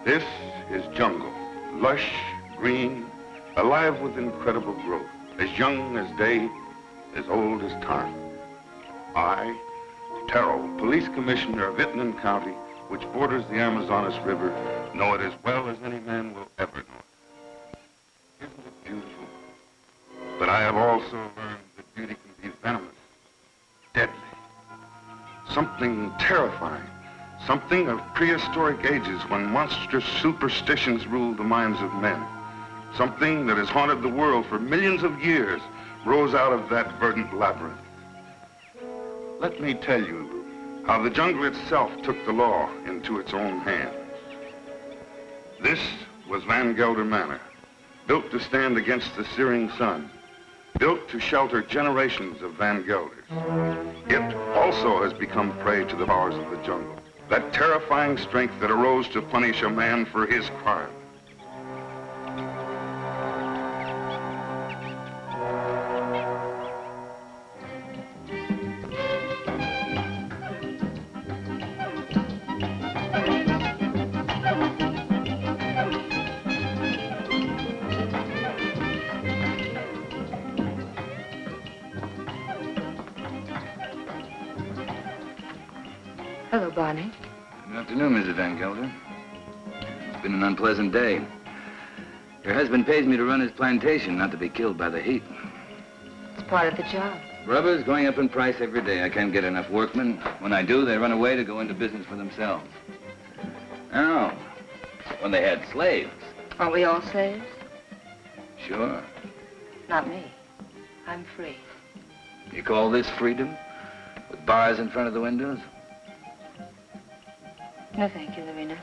This is jungle, lush, green, alive with incredible growth, as young as day, as old as time. I, Terrell, police commissioner of Italia County, which borders the Amazonas River, know it as well as any man will ever know it. Isn't it beautiful? But I have also learned that beauty can be venomous, deadly, something terrifying, something of prehistoric ages when monstrous superstitions ruled the minds of men. Something that has haunted the world for millions of years rose out of that verdant labyrinth. Let me tell you how the jungle itself took the law into its own hands. This was Van Gelder Manor, built to stand against the searing sun, built to shelter generations of Van Gelders. It also has become prey to the powers of the jungle, that terrifying strength that arose to punish a man for his crime. Hello, Barney. Good afternoon, Mrs. Van Gelder. It's been an unpleasant day. Your husband pays me to run his plantation, not to be killed by the heat. It's part of the job. Rubber's going up in price every day. I can't get enough workmen. When I do, they run away to go into business for themselves. Oh, when they had slaves. Aren't we all slaves? Sure. Not me. I'm free. You call this freedom? With bars in front of the windows? No, thank you, Lorena.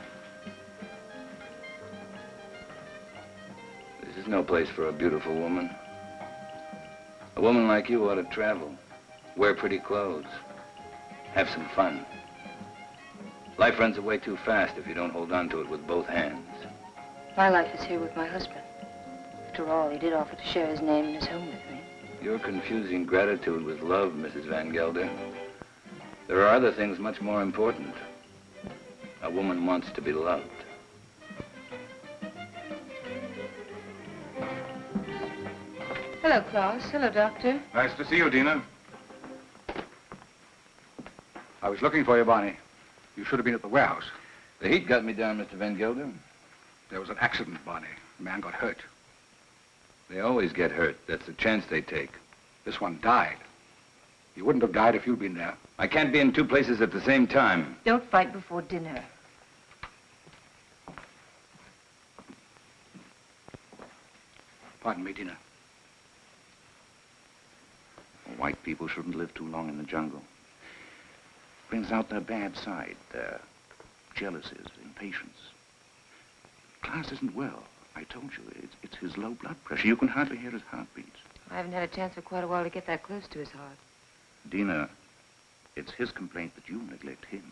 This is no place for a beautiful woman. A woman like you ought to travel, wear pretty clothes, have some fun. Life runs away too fast if you don't hold on to it with both hands. My life is here with my husband. After all, he did offer to share his name and his home with me. You're confusing gratitude with love, Mrs. Van Gelder. There are other things much more important. A woman wants to be loved. Hello, Klaus. Hello, Doctor. Nice to see you, Dina. I was looking for you, Barney. You should have been at the warehouse. The heat got me down, Mr. Van Gelder. There was an accident, Barney. A man got hurt. They always get hurt. That's the chance they take. This one died. He wouldn't have died if you'd been there. I can't be in two places at the same time. Don't fight before dinner. Pardon me, Dina. White people shouldn't live too long in the jungle. Brings out their bad side, their jealousies, impatience. Klaus isn't well. I told you, it's his low blood pressure. You can hardly hear his heartbeats. I haven't had a chance for quite a while to get that close to his heart. Dina, it's his complaint that you neglect him.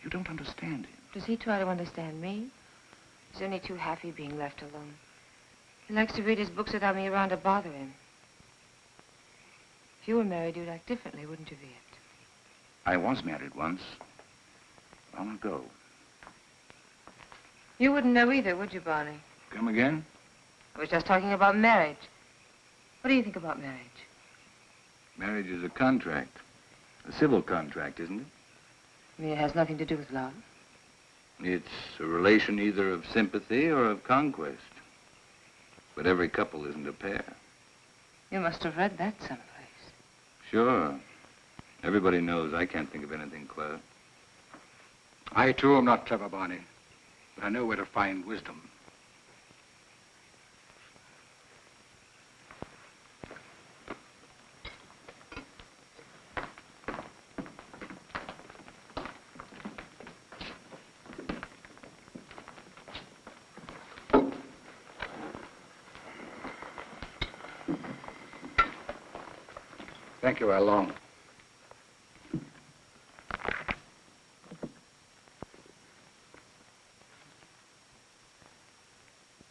You don't understand him. Does he try to understand me? He's only too happy being left alone. He likes to read his books without me around to bother him. If you were married, you'd act differently, wouldn't you, Viet? I was married once. Long ago. You wouldn't know either, would you, Barney? Come again? I was just talking about marriage. What do you think about marriage? Marriage is a contract. A civil contract, isn't it? I mean, it has nothing to do with love. It's a relation either of sympathy or of conquest. But every couple isn't a pair. You must have read that someplace. Sure. Everybody knows I can't think of anything clever. I, too, am not clever, Barney. But I know where to find wisdom. Thank you, Along.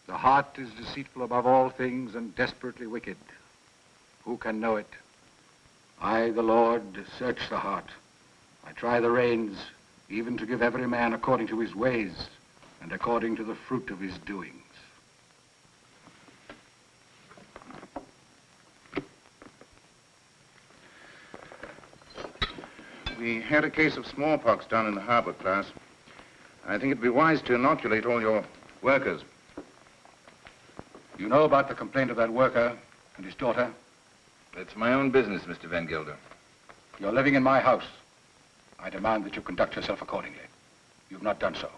The heart is deceitful above all things and desperately wicked. Who can know it? I, the Lord, search the heart. I try the reins, even to give every man according to his ways, and according to the fruit of his doings. We had a case of smallpox down in the harbor, class. I think it'd be wise to inoculate all your workers. You know about the complaint of that worker and his daughter? It's my own business, Mr. Van Gelder. You're living in my house. I demand that you conduct yourself accordingly. You've not done so.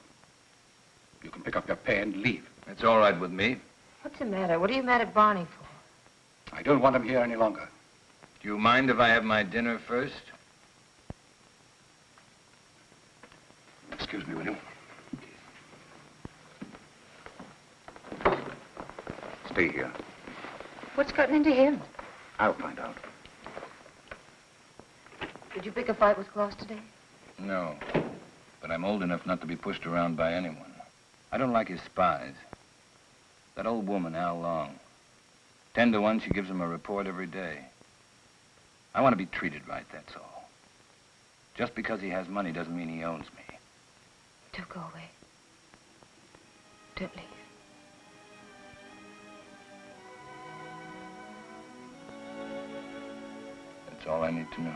You can pick up your pay and leave. It's all right with me. What's the matter? What are you mad at Barney for? I don't want him here any longer. Do you mind if I have my dinner first? Excuse me, will you? Stay here. What's gotten into him? I'll find out. Did you pick a fight with Claus today? No. But I'm old enough not to be pushed around by anyone. I don't like his spies. That old woman, Al Long. 10 to 1, she gives him a report every day. I want to be treated right, that's all. Just because he has money doesn't mean he owns me. Don't go away. Don't leave. That's all I need to know.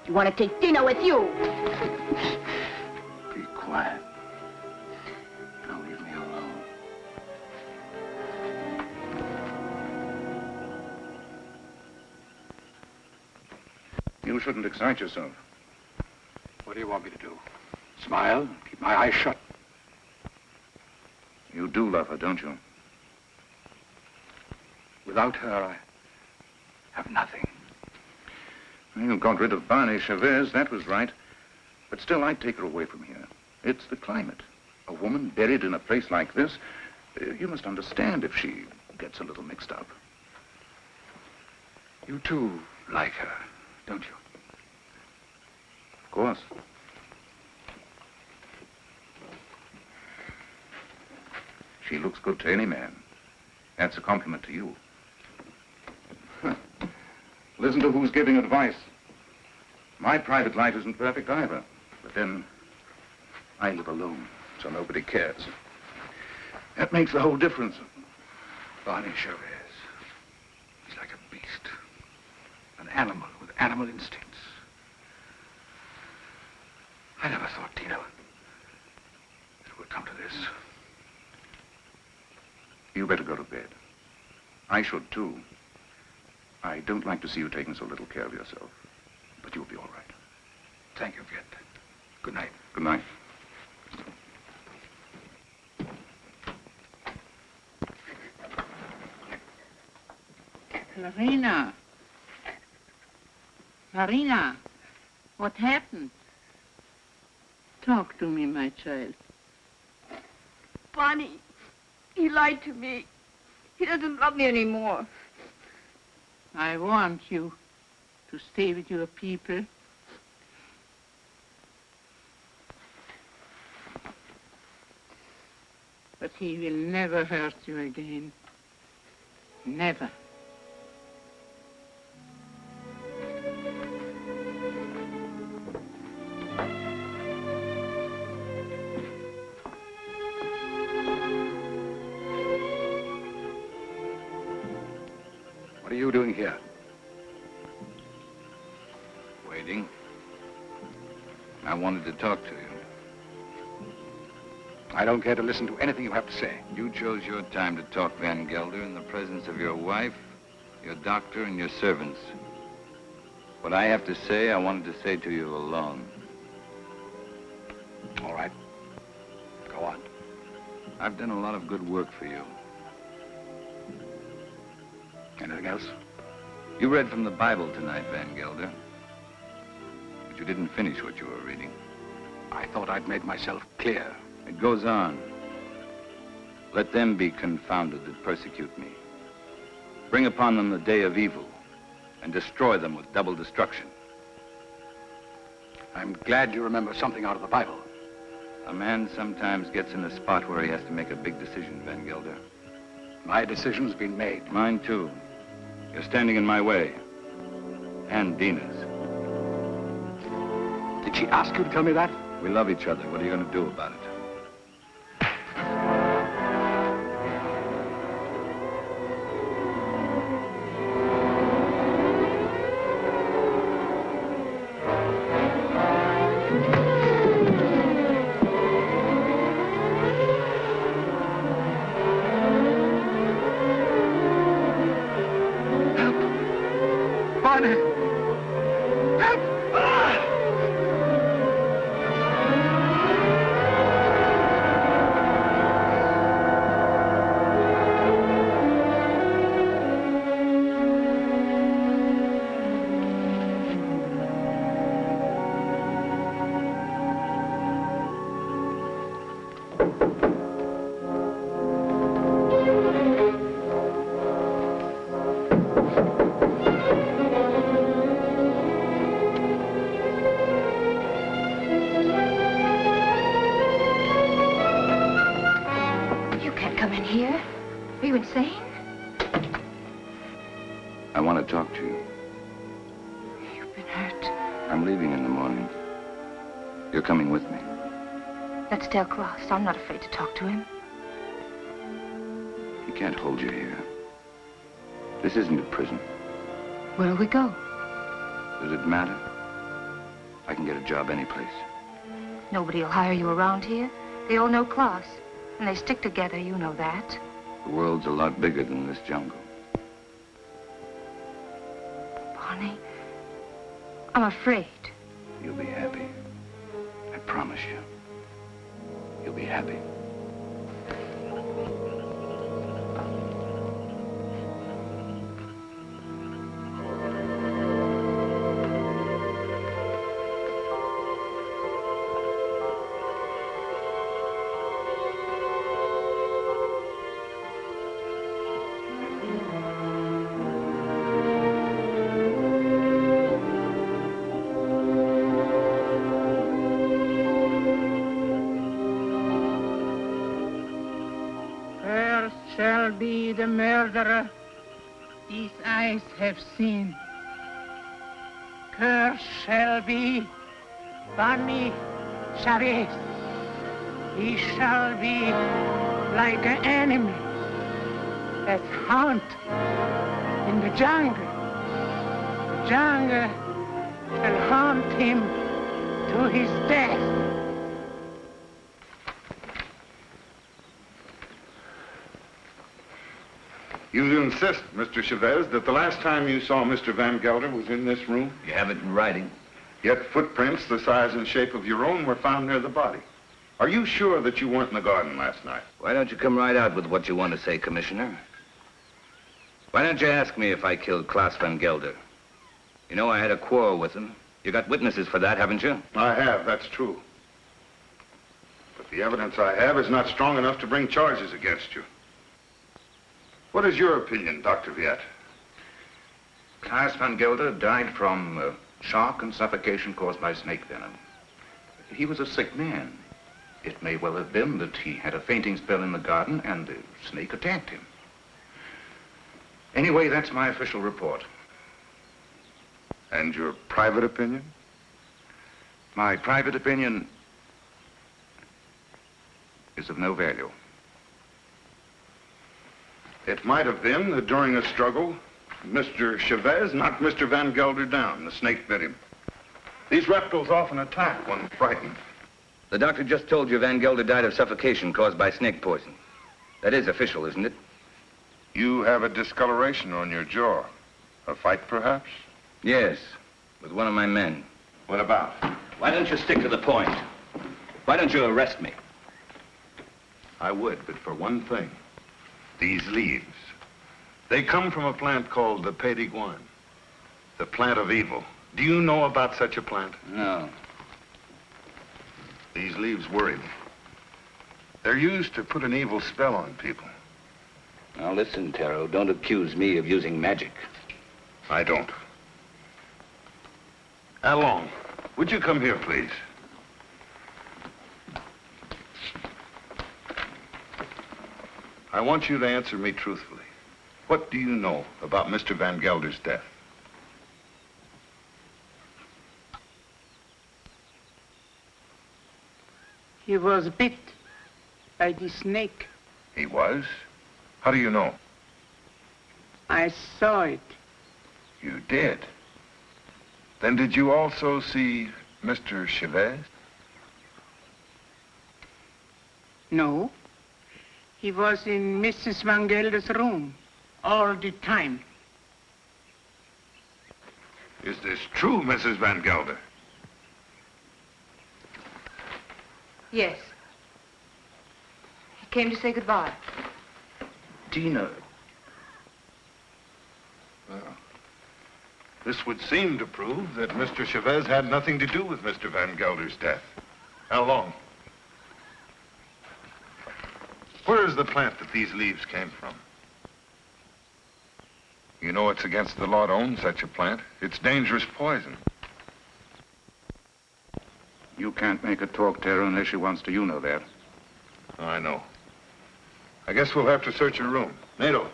I want to take dinner with you. Be quiet. Now leave me alone. You shouldn't excite yourself. What do you want me to do? Smile? Keep my eyes shut? You do love her, don't you? Without her, I have nothing. You got rid of Barney Chavez, that was right. But still, I'd take her away from here. It's the climate. A woman buried in a place like this, you must understand if she gets a little mixed up. You too like her, don't you? Of course. She looks good to any man. That's a compliment to you. Listen to who's giving advice. My private life isn't perfect either. But then, I live alone, so nobody cares. That makes the whole difference. Barney Chavez. He's like a beast. An animal with animal instincts. I never thought, Tino, it would come to this. You better go to bed. I should, too. I don't like to see you taking so little care of yourself. But you'll be all right. Thank you, Viet. Good night. Good night. Marina. Marina, what happened? Talk to me, my child. Barney, he lied to me. He doesn't love me anymore. I want you to stay with your people. But he will never hurt you again. Never. What are you doing here? Waiting. I wanted to talk to you. I don't care to listen to anything you have to say. You chose your time to talk, Van Gelder, in the presence of your wife, your doctor, and your servants. What I have to say, I wanted to say to you alone. All right. Go on. I've done a lot of good work for you. Anything else? You read from the Bible tonight, Van Gelder. But you didn't finish what you were reading. I thought I'd made myself clear. It goes on. Let them be confounded that persecute me. Bring upon them the day of evil and destroy them with double destruction. I'm glad you remember something out of the Bible. A man sometimes gets in a spot where he has to make a big decision, Van Gelder. My decision's been made. Mine, too. You're standing in my way. And Dina's. Did she ask you to tell me that? We love each other. What are you going to do about it? Talk to you. You've been hurt. I'm leaving in the morning. You're coming with me. Let's tell Klaus. I'm not afraid to talk to him. He can't hold you here. This isn't a prison. Where'll we go? Does it matter? I can get a job any place. Nobody'll hire you around here. They all know Klaus. And they stick together, you know that. The world's a lot bigger than this jungle. Barney, I'm afraid. You'll be happy. I promise you. You'll be happy. Be the murderer these eyes have seen. Cursed shall be Barney Chavez. He shall be like an enemy that haunt in the jungle. The jungle shall haunt him to his death. You insist, Mr. Chavez, that the last time you saw Mr. Van Gelder was in this room? You have it in writing. Yet footprints the size and shape of your own were found near the body. Are you sure that you weren't in the garden last night? Why don't you come right out with what you want to say, Commissioner? Why don't you ask me if I killed Klaus Van Gelder? You know I had a quarrel with him. You got witnesses for that, haven't you? I have, that's true. But the evidence I have is not strong enough to bring charges against you. What is your opinion, Dr. Viet? Klaus Van Gelder died from shock and suffocation caused by snake venom. He was a sick man. It may well have been that he had a fainting spell in the garden and the snake attacked him. Anyway, that's my official report. And your private opinion? My private opinion is of no value. It might have been that during a struggle, Mr. Chavez knocked Mr. Van Gelder down. The snake bit him. These reptiles often attack when frightened. The doctor just told you Van Gelder died of suffocation caused by snake poison. That is official, isn't it? You have a discoloration on your jaw. A fight, perhaps? Yes, with one of my men. What about? Why don't you stick to the point? Why don't you arrest me? I would, but for one thing. These leaves. They come from a plant called the pédiguin, the plant of evil. Do you know about such a plant? No. These leaves worry me. They're used to put an evil spell on people. Now listen, Taro, don't accuse me of using magic. I don't. Allons, would you come here, please? I want you to answer me truthfully. What do you know about Mr. Van Gelder's death? He was bit by the snake. He was? How do you know? I saw it. You did? Then did you also see Mr. Chavez? No. He was in Mrs. Van Gelder's room all the time. Is this true, Mrs. Van Gelder? Yes. He came to say goodbye. Tina. Well, this would seem to prove that Mr. Chavez had nothing to do with Mr. Van Gelder's death. How long? Where is the plant that these leaves came from? You know it's against the law to own such a plant. It's dangerous poison. You can't make her talk, Taro, unless she wants to. You know that. I know. I guess we'll have to search her room. Nato,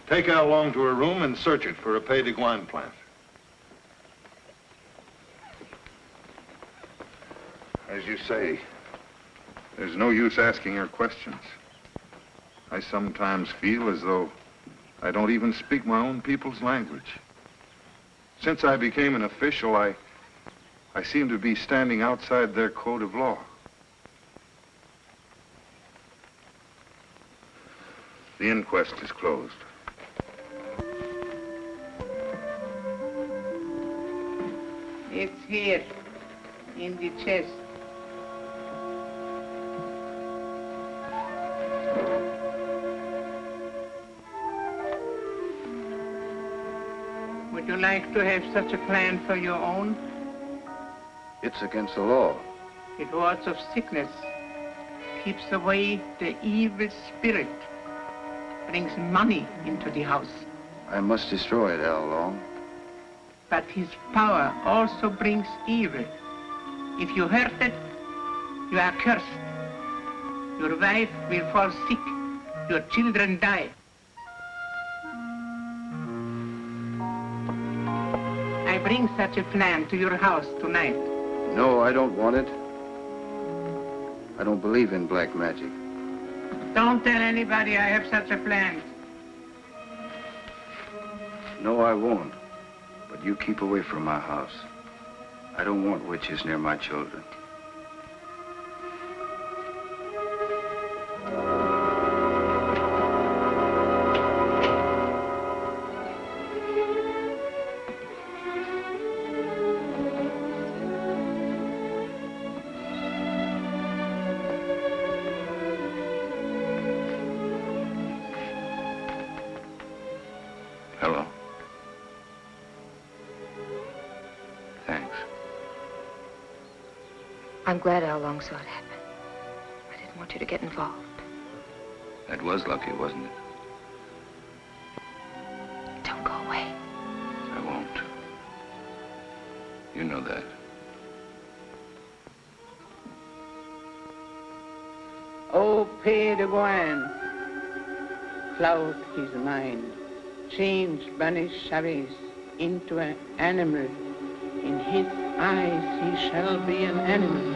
take Al along to her room and search it for a pédiguin plant. As you say, there's no use asking her questions. I sometimes feel as though I don't even speak my own people's language. Since I became an official, I seem to be standing outside their code of law. The inquest is closed. It's here, in the chest. Would you like to have such a plan for your own? It's against the law. It wards of sickness, keeps away the evil spirit, brings money into the house. I must destroy it, Al Long. But his power also brings evil. If you hurt it, you are cursed. Your wife will fall sick. Your children die. I bring such a plan to your house tonight. No, I don't want it. I don't believe in black magic. Don't tell anybody I have such a plan. No, I won't. But you keep away from my house. I don't want witches near my children. Hello. Thanks. I'm glad Al Long saw it happen. I didn't want you to get involved. That was lucky, wasn't it? Don't go away. I won't. You know that. Oh, pédiguin, cloud his mind, change banish Chavez into an animal. In his eyes he shall be an animal.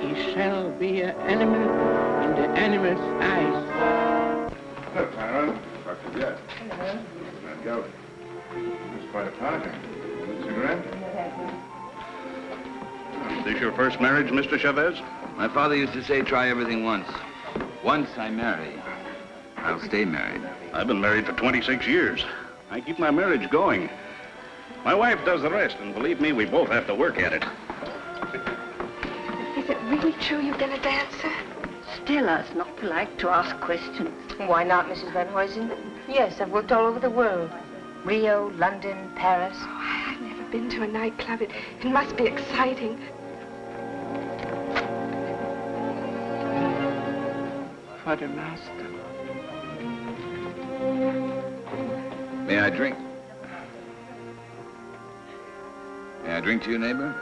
He shall be an animal in the animal's eyes. Hello, Tyron. Dr. Jett. Hello. Van Gelder. It's quite a party. Cigarette? Is this your first marriage, Mr. Chavez? My father used to say, try everything once. Once I marry, I'll stay married. I've been married for 26 years. I keep my marriage going. My wife does the rest, and believe me, we both have to work at it. Is it really true you've been a dancer? tell us not to like to ask questions. Why not, Mrs. Van Huysen? Yes, I've worked all over the world. Rio, London, Paris. Oh, I've never been to a nightclub. It must be exciting. Quartermaster. May I drink? May I drink to you, neighbor?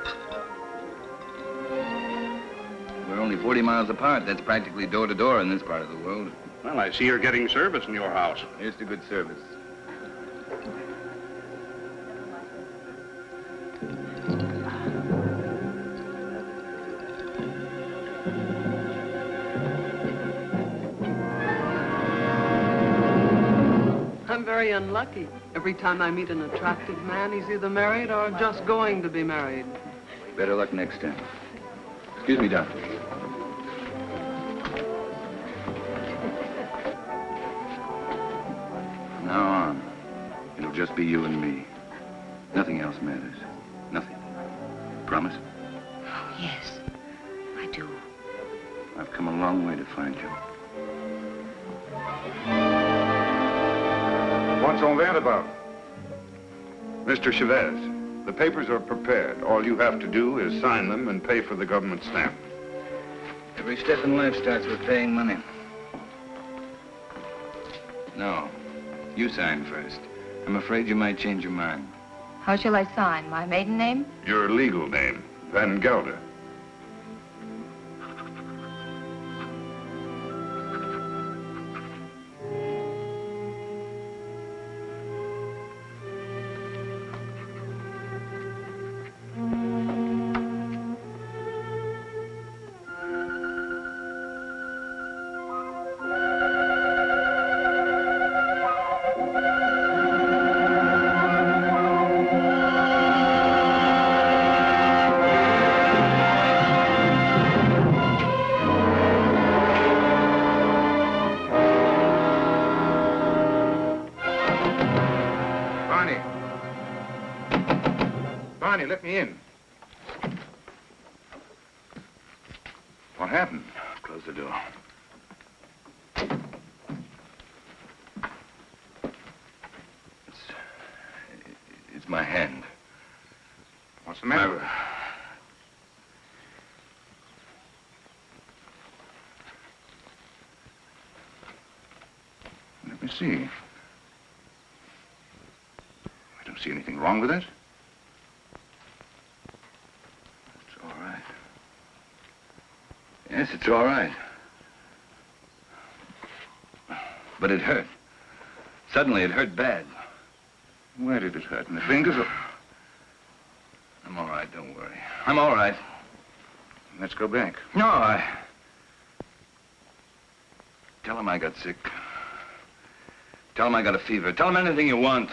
We're only 40 miles apart. That's practically door to door in this part of the world. Well, I see you're getting service in your house. Here's to good service. I'm very unlucky. Every time I meet an attractive man, he's either married or just going to be married. Better luck next time. Excuse me, doctor. From now on, it'll just be you and me. Nothing else matters. Nothing. Promise? Oh, yes, I do. I've come a long way to find you. What's all that about? Mr. Chavez, the papers are prepared. All you have to do is sign them and pay for the government stamp. Every step in life starts with paying money. No, you sign first. I'm afraid you might change your mind. How shall I sign? My maiden name? Your legal name, Van Gelder. Let me in. What happened? Close the door. It's my hand. What's the matter? Let me see. I don't see anything wrong with it. Yes, it's all right. But it hurt. Suddenly, it hurt bad. Where did it hurt? In the fingers or... I'm all right, don't worry. I'm all right. Let's go back. No, Tell him I got sick. Tell him I got a fever. Tell him anything you want.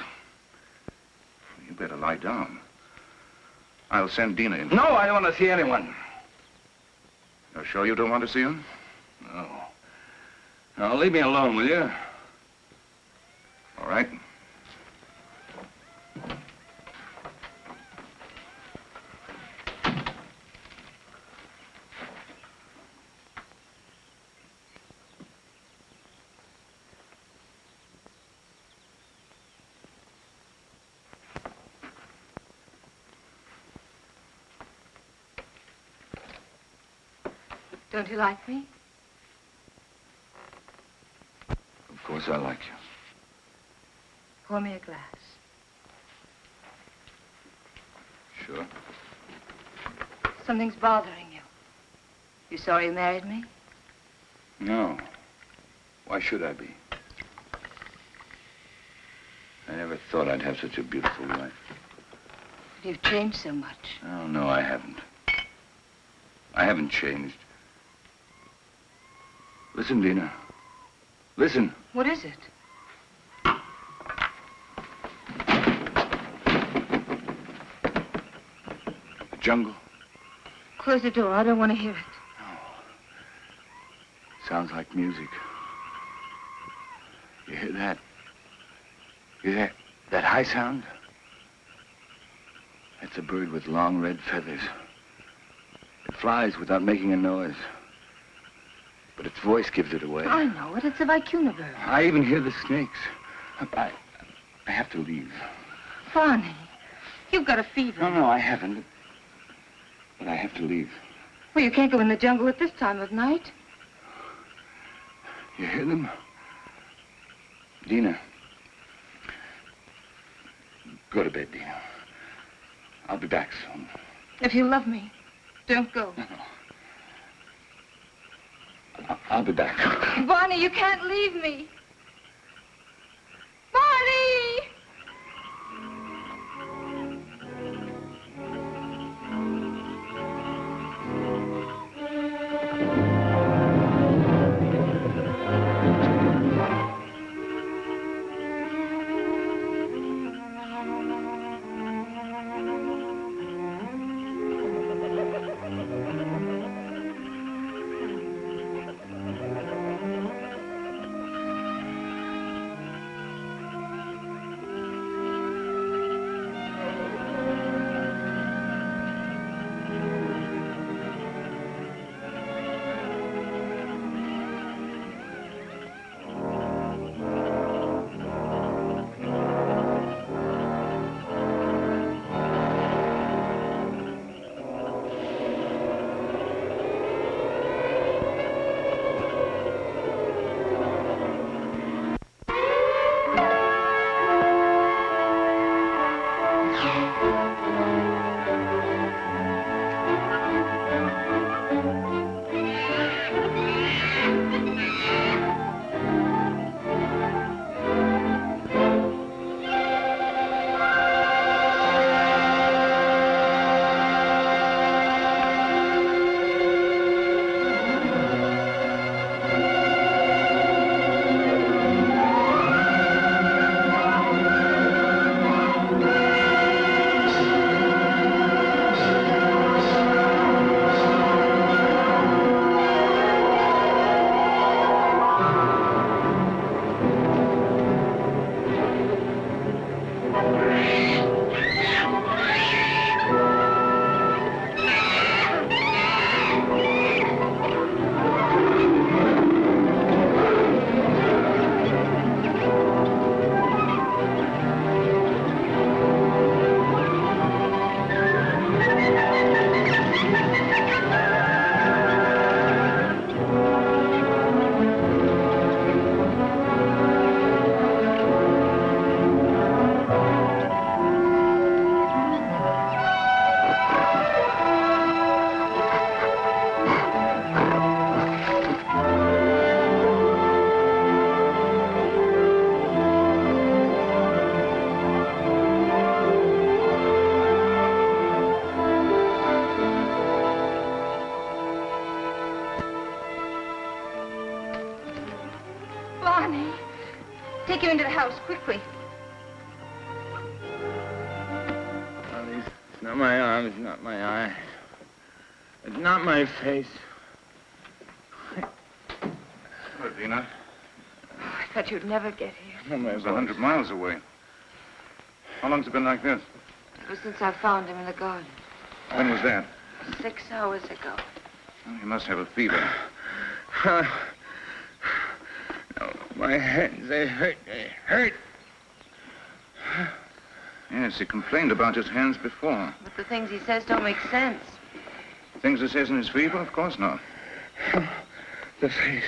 You better lie down. I'll send Dina in. No, I don't want to see anyone. You're sure you don't want to see him? No. Now, leave me alone, will you? All right. Don't you like me? Of course I like you. Pour me a glass. Sure. Something's bothering you. You sorry you married me? No. Why should I be? I never thought I'd have such a beautiful wife. You've changed so much. Oh, no, I haven't. I haven't changed. Listen, Dina. Listen. What is it? The jungle. Close the door. I don't want to hear it. No. Sounds like music. You hear that? You hear that high sound? That's a bird with long red feathers. It flies without making a noise. But But its voice gives it away. I know it. It's a vicuna bird. I even hear the snakes. I have to leave. Barney, you've got a fever. No, I haven't. But I have to leave. Well, you can't go in the jungle at this time of night. You hear them? Dina. Go to bed, Dina. I'll be back soon. If you love me, don't go. No. I'll be back. Barney, you can't leave me. Barney! Take him into the house, quickly. It's not my arm, it's not my eye. It's not my face. Hello, Dina. I thought you'd never get here. Oh, my It was 100 miles away. How long's it been like this? Ever since I found him in the garden. When was that? 6 hours ago. Well, you must have a fever. No, my hands, they hurt, they hurt. Yes, he complained about his hands before. But the things he says don't make sense. Things he says in his fever? Of course not. The face.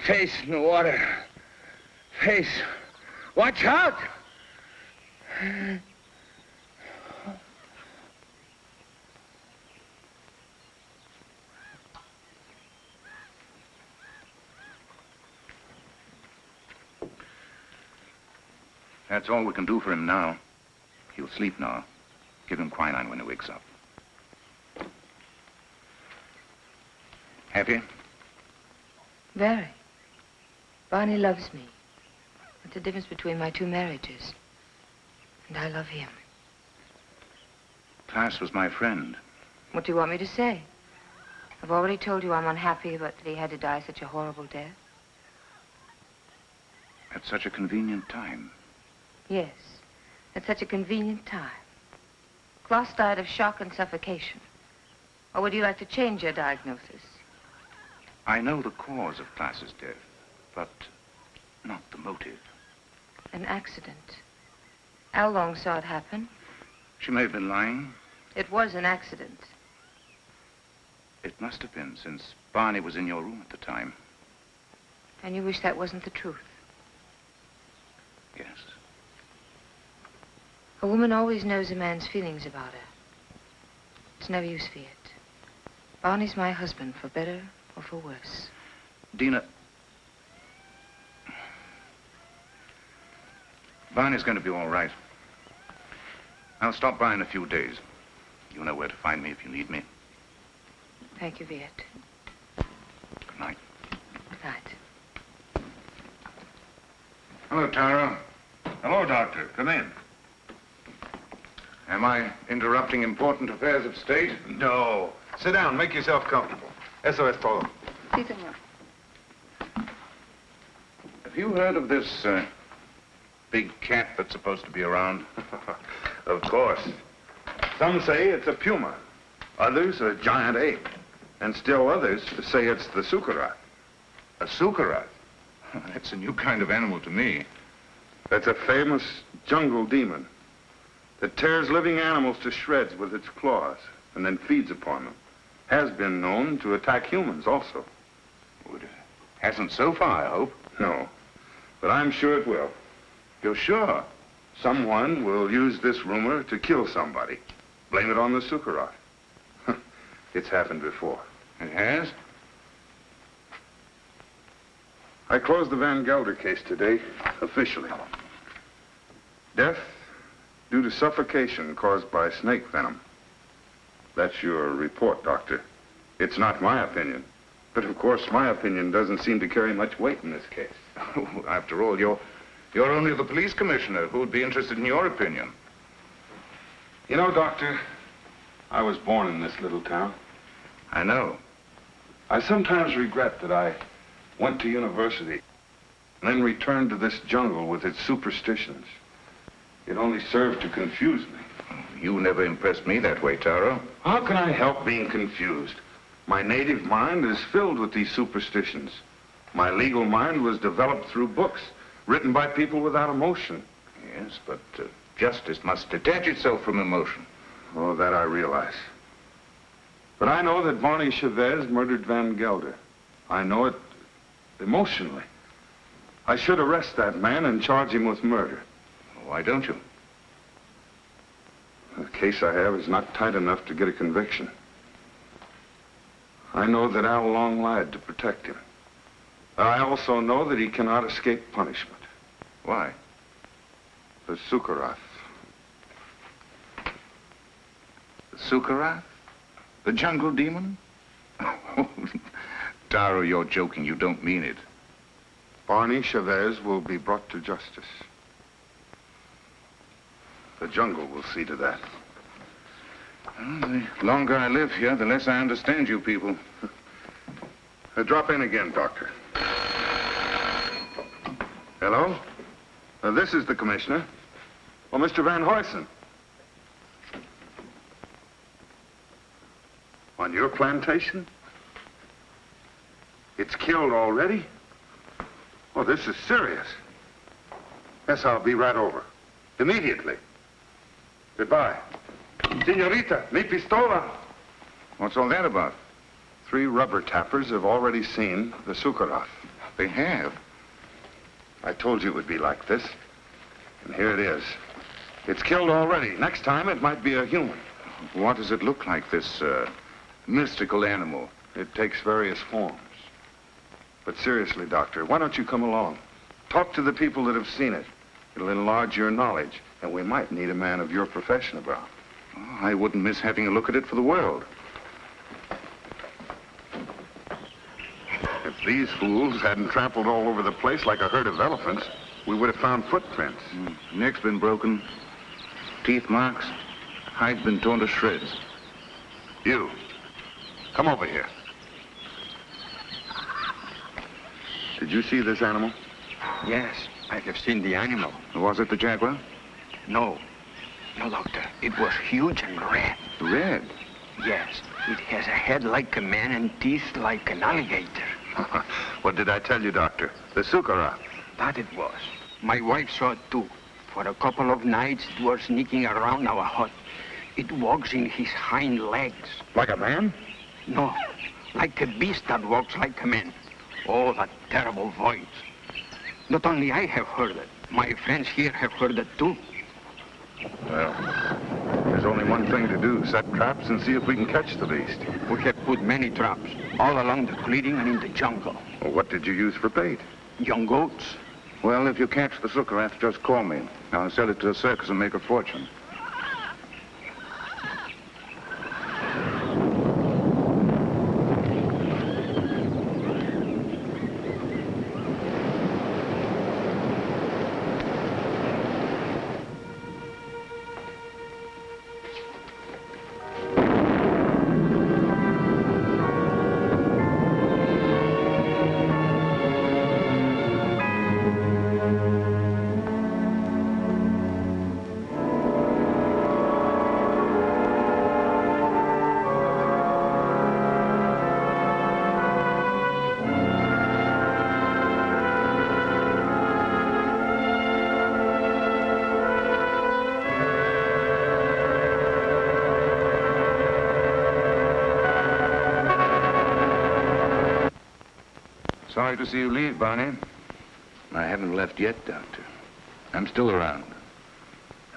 Face in the water. Face. Watch out! That's all we can do for him now. He'll sleep now. Give him quinine when he wakes up. Happy? Very. Barney loves me. That's the difference between my 2 marriages. And I love him. Klaas was my friend. What do you want me to say? I've already told you I'm unhappy about that he had to die such a horrible death. At such a convenient time. Yes, at such a convenient time. Klaas died of shock and suffocation. Or would you like to change your diagnosis? I know the cause of Klaas's death, but not the motive. An accident. How long saw it happen? She may have been lying. It was an accident. It must have been, since Barney was in your room at the time. And you wish that wasn't the truth? Yes. A woman always knows a man's feelings about her. It's no use, Viet. Barney's my husband, for better or for worse. Dina, Barney's going to be all right. I'll stop by in a few days. You know where to find me if you need me. Thank you, Viet. Good night. Good night. Hello, Tara. Hello, Doctor. Come in. Am I interrupting important affairs of state? No. Sit down. Make yourself comfortable. Eso es todo. Sí, señor. Have you heard of this big cat that's supposed to be around? Of course. Some say it's a puma. Others a giant ape. And still others say it's the sukarat. A sukarat? That's a new kind of animal to me. That's a famous jungle demon that tears living animals to shreds with its claws and then feeds upon them. Has been known to attack humans also. It hasn't so far, I hope. No, but I'm sure it will. You're sure? Someone will use this rumor to kill somebody. Blame it on the sukarat. It's happened before. It has? I closed the Van Gelder case today, officially. Death due to suffocation caused by snake venom. That's your report, Doctor. It's not my opinion. But of course, my opinion doesn't seem to carry much weight in this case. After all, you're only the police commissioner. Who would be interested in your opinion? You know, Doctor, I was born in this little town. I know. I sometimes regret that I went to university and then returned to this jungle with its superstitions. It only served to confuse me. You never impressed me that way, Taro. How can I help being confused? My native mind is filled with these superstitions. My legal mind was developed through books written by people without emotion. Yes, but justice must detach itself from emotion. Oh, that I realize. But I know that Barney Chavez murdered Van Gelder. I know it emotionally. I should arrest that man and charge him with murder. Why don't you? The case I have is not tight enough to get a conviction. I know that Al Long lied to protect him. I also know that he cannot escape punishment. Why? The Sukarath. The Sukarath? The jungle demon? Taro, you're joking. You don't mean it. Barney Chavez will be brought to justice. The jungle will see to that. Well, the longer I live here, the less I understand you people. Drop in again, Doctor. Hello? This is the commissioner. Oh, Mr. Van Huysen. On your plantation? It's killed already? Oh, this is serious. Yes, I'll be right over. Immediately. Goodbye. Senorita, mi pistola. What's all that about? 3 rubber tappers have already seen the Sukarath. They have? I told you it would be like this. And here it is. It's killed already. Next time, it might be a human. What does it look like, this mystical animal? It takes various forms. But seriously, Doctor, why don't you come along? Talk to the people that have seen it. It'll enlarge your knowledge, and we might need a man of your profession about. Oh, I wouldn't miss having a look at it for the world. If these fools hadn't trampled all over the place like a herd of elephants, we would have found footprints. Neck's been broken, teeth marks, hide's been torn to shreds. You, come over here. Did you see this animal? Yes, I have seen the animal. Was it the jaguar? No. No, Doctor. It was huge and red. Red? Yes. It has a head like a man and teeth like an alligator. What did I tell you, Doctor? The sukara. That it was. My wife saw it too. For a couple of nights, it was sneaking around our hut. It walks in his hind legs. Like a man? No, like a beast that walks like a man. Oh, that terrible voice. Not only I have heard it, my friends here have heard it too. Well, there's only one thing to do. Set traps and see if we can catch the beast. We have put many traps, all along the clearing and in the jungle. Well, what did you use for bait? Young goats. Well, if you catch the sukarath, just call me. I'll sell it to a circus and make a fortune. Sorry to see you leave, Barney. I haven't left yet, Doctor. I'm still around.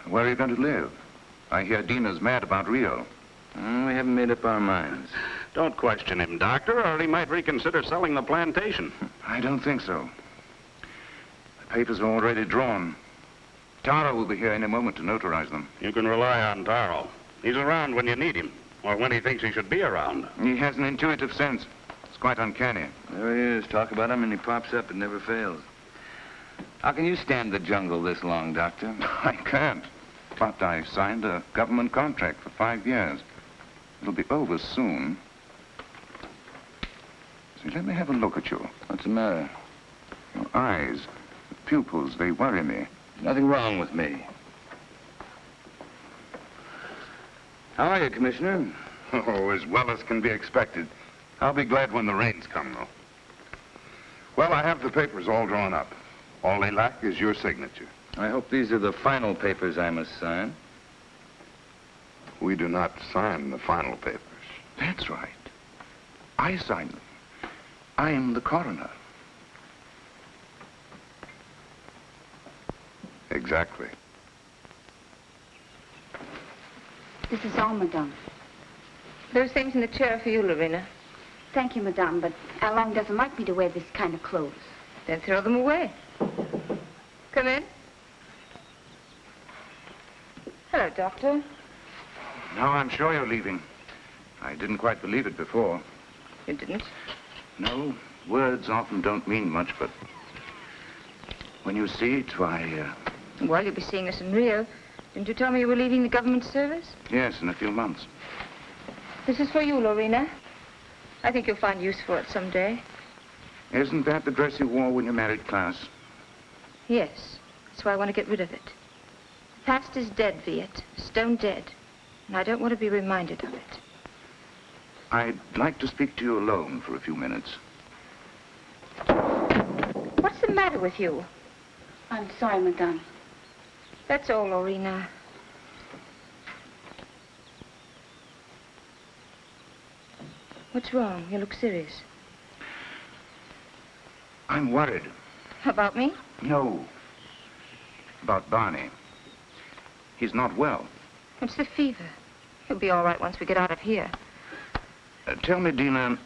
Where are you going to live? I hear Dina's mad about Rio. We haven't made up our minds. Don't question him, Doctor, or he might reconsider selling the plantation. I don't think so. The papers are already drawn. Tara will be here any moment to notarize them. You can rely on Taro. He's around when you need him, or when he thinks he should be around. He has an intuitive sense. It's quite uncanny. There he is. Talk about him and he pops up. It never fails. How can you stand the jungle this long, Doctor? I can't. But I signed a government contract for 5 years. It'll be over soon. See, let me have a look at you. What's the matter? Your eyes, the pupils, they worry me. Nothing wrong with me. How are you, Commissioner? Oh, as well as can be expected. I'll be glad when the rains come, though. Well, I have the papers all drawn up. All they lack is your signature. I hope these are the final papers I must sign. We do not sign the final papers. That's right. I sign them. I am the coroner. Exactly. This is all, madame. Those things in the chair are for you, Lorena. Thank you, madame, but Alain doesn't like me to wear this kind of clothes. Then throw them away. Come in. Hello, Doctor. Now I'm sure you're leaving. I didn't quite believe it before. You didn't? No, words often don't mean much, but when you see it, why, Well, you'll be seeing us in Rio. Didn't you tell me you were leaving the government service? Yes, in a few months. This is for you, Lorena. I think you'll find use for it someday. Isn't that the dress you wore when you married Klaus? Yes. That's why I want to get rid of it. The past is dead, Viet. Stone dead. And I don't want to be reminded of it. I'd like to speak to you alone for a few minutes. What's the matter with you? I'm sorry, madame. That's all, Lorena. What's wrong? You look serious. I'm worried. About me? No. About Barney. He's not well. It's the fever. He'll be all right once we get out of here. Tell me, Dina,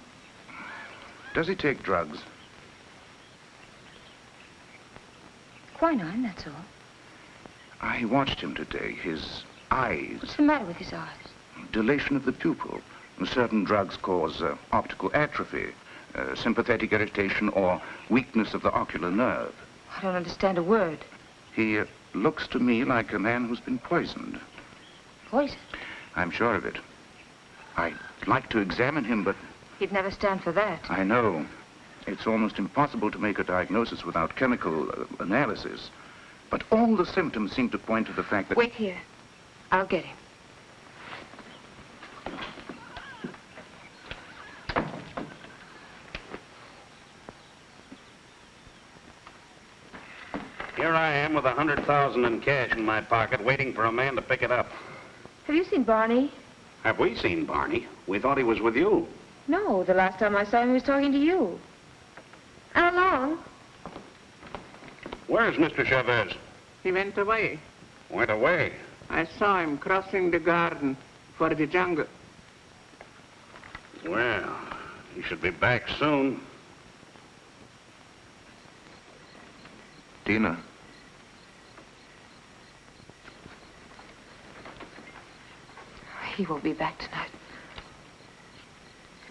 does he take drugs? Quinine, that's all. I watched him today. His eyes. What's the matter with his eyes? Dilation of the pupil. Certain drugs cause optical atrophy, sympathetic irritation, or weakness of the ocular nerve. I don't understand a word. He looks to me like a man who's been poisoned. Poisoned? I'm sure of it. I'd like to examine him, but... He'd never stand for that. I know. It's almost impossible to make a diagnosis without chemical analysis. But all the symptoms seem to point to the fact that... Wait here. I'll get him. Here I am with $100,000 in cash in my pocket, waiting for a man to pick it up. Have you seen Barney? Have we seen Barney? We thought he was with you. No, the last time I saw him, he was talking to you. How long? Where's Mr. Chavez? He went away. Went away? I saw him crossing the garden for the jungle. Well, he should be back soon. Tina. He won't be back tonight.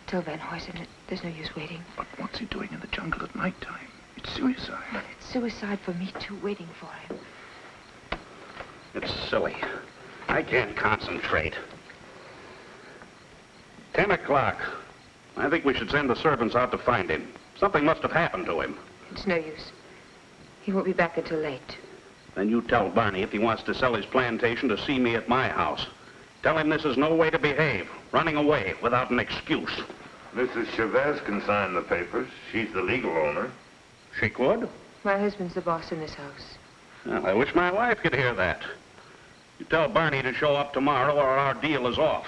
Tell Van Huysen there's no use waiting. But what's he doing in the jungle at nighttime? It's suicide. It's suicide for me, too, waiting for him. It's silly. I can't concentrate. 10 o'clock. I think we should send the servants out to find him. Something must have happened to him. It's no use. He won't be back until late. Then you tell Barney if he wants to sell his plantation to see me at my house. Tell him this is no way to behave, running away without an excuse. Mrs. Chavez can sign the papers. She's the legal owner. She could? My husband's the boss in this house. Well, I wish my wife could hear that. You tell Barney to show up tomorrow or our deal is off.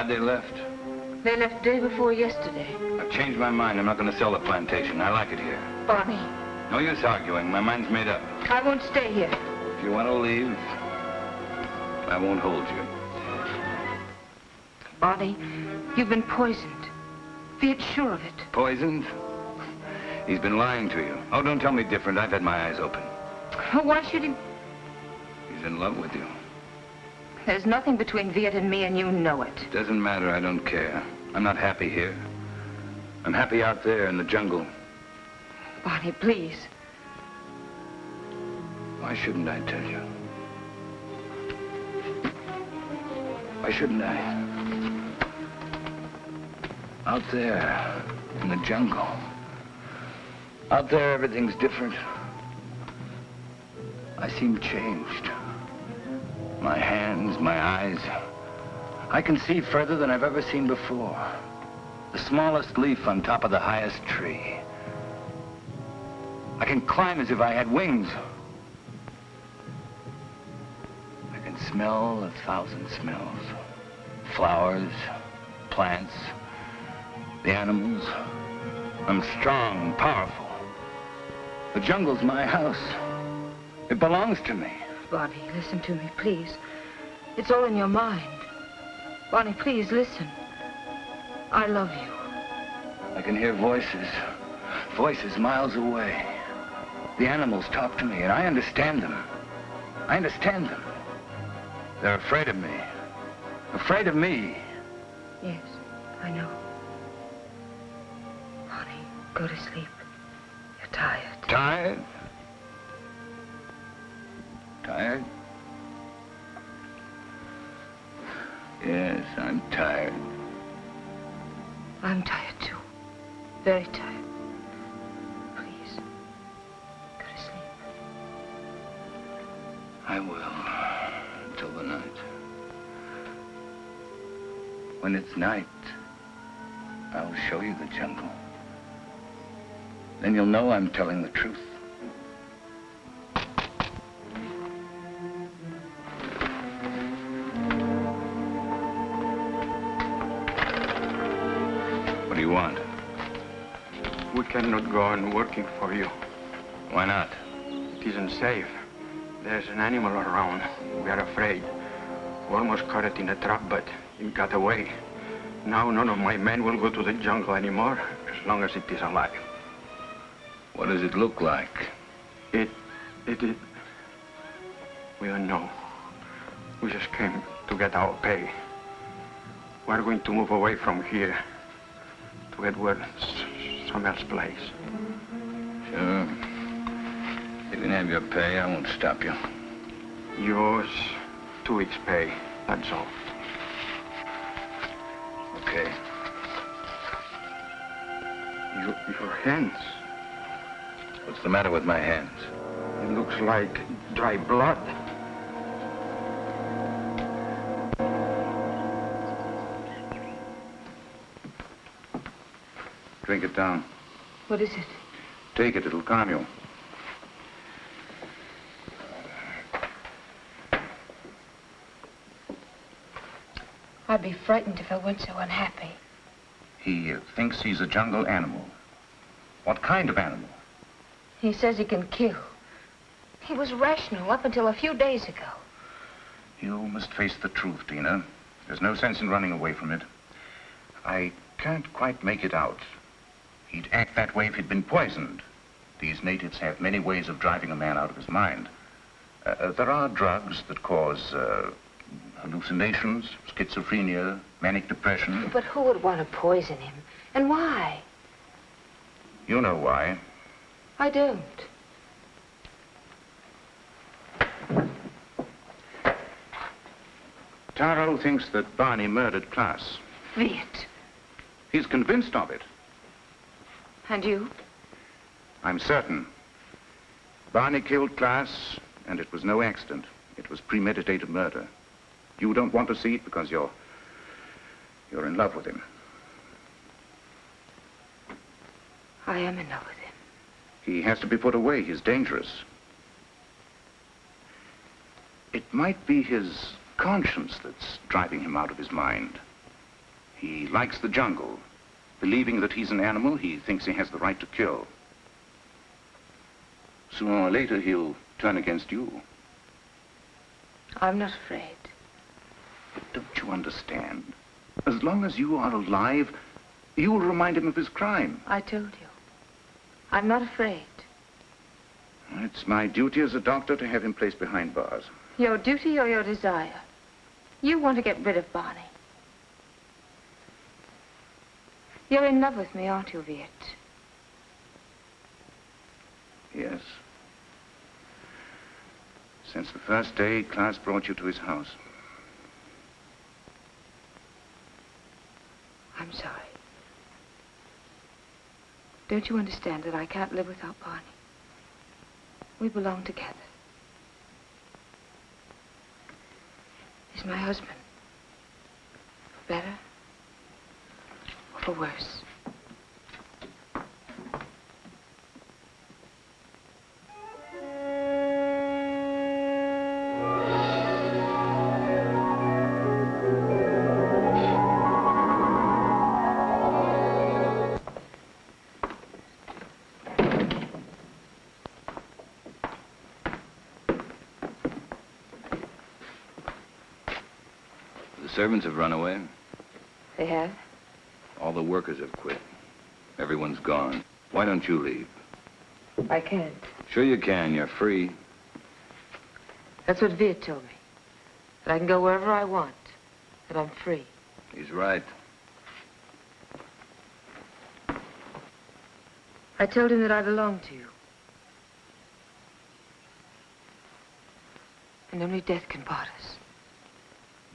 They left. They left day before yesterday. I've changed my mind. I'm not going to sell the plantation. I like it here. Barney. No use arguing. My mind's made up. I won't stay here. If you want to leave, I won't hold you. Barney, you've been poisoned. Be sure of it. Poisoned? He's been lying to you. Oh, don't tell me different. I've had my eyes open. Why should he? He's in love with you. There's nothing between Viet and me, and you know it. Doesn't matter. I don't care. I'm not happy here. I'm happy out there in the jungle. Barney, please. Why shouldn't I tell you? Why shouldn't I? Out there in the jungle. Out there, everything's different. I seem changed. My hands, my eyes. I can see further than I've ever seen before. The smallest leaf on top of the highest tree. I can climb as if I had wings. I can smell 1,000 smells. Flowers, plants, the animals. I'm strong, powerful. The jungle's my house. It belongs to me. Barney, listen to me, please. It's all in your mind. Barney, please, listen. I love you. I can hear voices. Voices miles away. The animals talk to me, and I understand them. I understand them. They're afraid of me. Afraid of me. Yes, I know. Barney, go to sleep. You're tired. Tired? Tired? Yes, I'm tired. I'm tired, too. Very tired. Please, go to sleep. I will, until the night. When it's night, I'll show you the jungle. Then you'll know I'm telling the truth. What do you want? We cannot go on working for you. Why not? It isn't safe. There's an animal around. We are afraid. We almost caught it in a trap, but it got away. Now none of my men will go to the jungle anymore, as long as it is alive. What does it look like? It is... We don't know. We just came to get our pay. We're going to move away from here. to Edward Sommer's place. Sure. You can have your pay. I won't stop you. Yours, 2 weeks' pay. That's all. Okay. Your hands. What's the matter with my hands? It looks like dry blood. Drink it down. What is it? Take it, it'll calm you. I'd be frightened if I weren't so unhappy. He thinks he's a jungle animal. What kind of animal? He says he can kill. He was rational up until a few days ago. You must face the truth, Tina. There's no sense in running away from it. I can't quite make it out. He'd act that way if he'd been poisoned. These natives have many ways of driving a man out of his mind. There are drugs that cause hallucinations, schizophrenia, manic depression. But who would want to poison him? And why? You know why. I don't. Taro thinks that Barney murdered Klaas. Viet. He's convinced of it. And you? I'm certain. Barney killed Klaas, and it was no accident. It was premeditated murder. You don't want to see it because you're in love with him. I am in love with him. He has to be put away. He's dangerous. It might be his conscience that's driving him out of his mind. He likes the jungle. Believing that he's an animal, he thinks he has the right to kill. Sooner or later, he'll turn against you. I'm not afraid. But don't you understand? As long as you are alive, you will remind him of his crime. I told you. I'm not afraid. It's my duty as a doctor to have him placed behind bars. Your duty or your desire? You want to get rid of Barney. You're in love with me, aren't you, Viet? Yes. Since the first day Klaas brought you to his house. I'm sorry. Don't you understand that I can't live without Barney? We belong together. He's my husband. For better or for worse. The servants have run away. They have? All the workers have quit. Everyone's gone. Why don't you leave? I can't. Sure you can. You're free. That's what Viet told me. That I can go wherever I want. That I'm free. He's right. I told him that I belong to you. And only death can part us.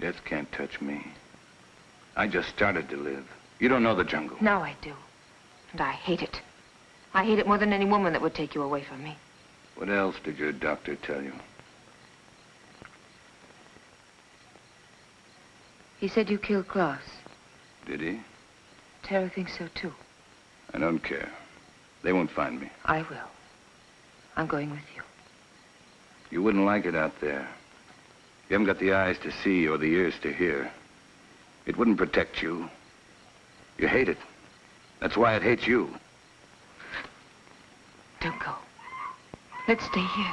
Death can't touch me. I just started to live. You don't know the jungle. Now I do. And I hate it. I hate it more than any woman that would take you away from me. What else did your doctor tell you? He said you killed Klaas. Did he? Tara thinks so, too. I don't care. They won't find me. I will. I'm going with you. You wouldn't like it out there. You haven't got the eyes to see or the ears to hear. It wouldn't protect you. You hate it. That's why it hates you. Don't go. Let's stay here.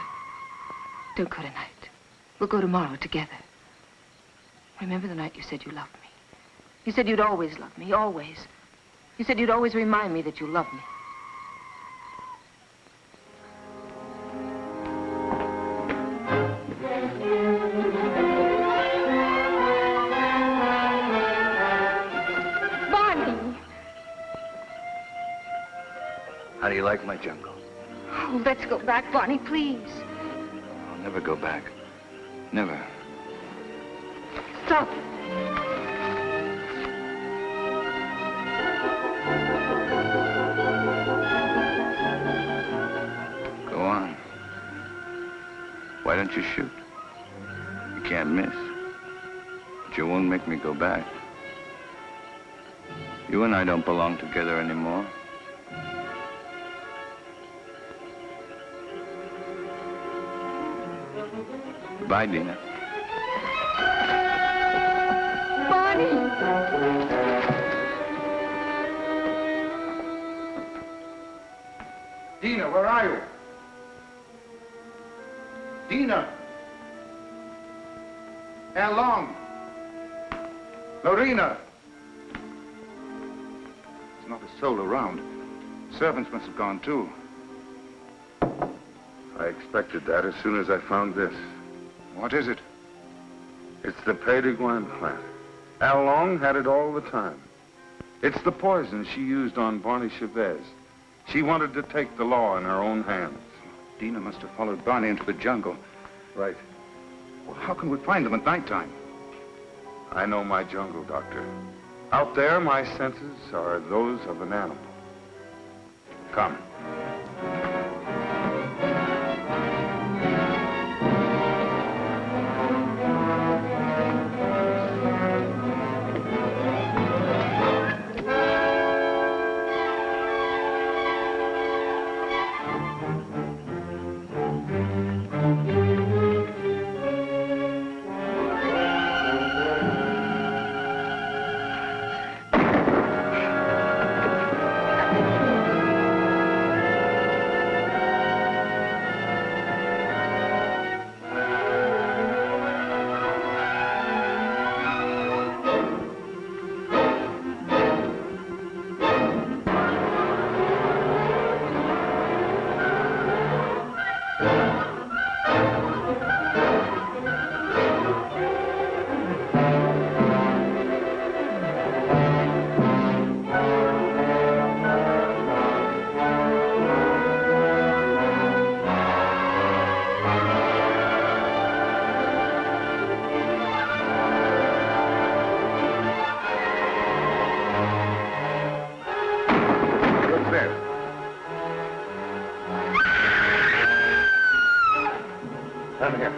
Don't go tonight. We'll go tomorrow together. Remember the night you said you loved me? You said you'd always love me, always. You said you'd always remind me that you love me. How do you like my jungle? Oh, let's go back, Barney, please. I'll never go back. Never. Stop. Go on. Why don't you shoot? You can't miss. But you won't make me go back. You and I don't belong together anymore. Goodbye, Dina. Barney! Dina, where are you? Dina! How long? Lorena! There's not a soul around. Servants must have gone too. I expected that as soon as I found this. What is it? It's the Payton plant. Al Long had it all the time. It's the poison she used on Barney Chavez. She wanted to take the law in her own hands. Dina must have followed Barney into the jungle. Right. Well, how can we find them at nighttime? I know my jungle, Doctor. Out there, my senses are those of an animal. Come. Come here.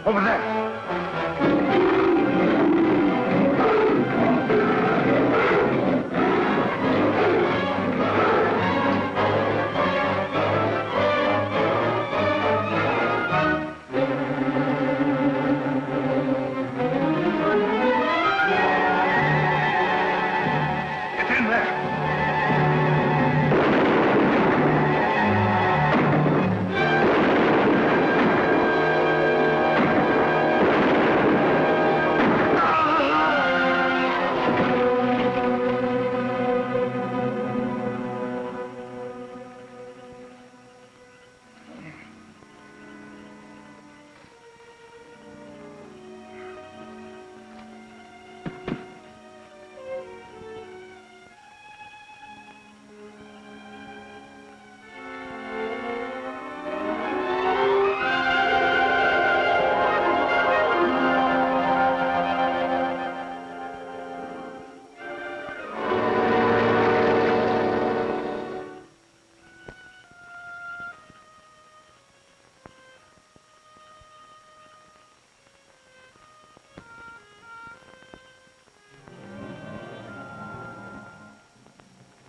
Over there.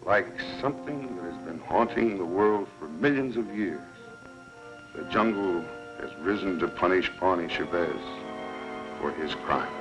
Like something that has been haunting the world for millions of years, the jungle has risen to punish Barney Chavez for his crime.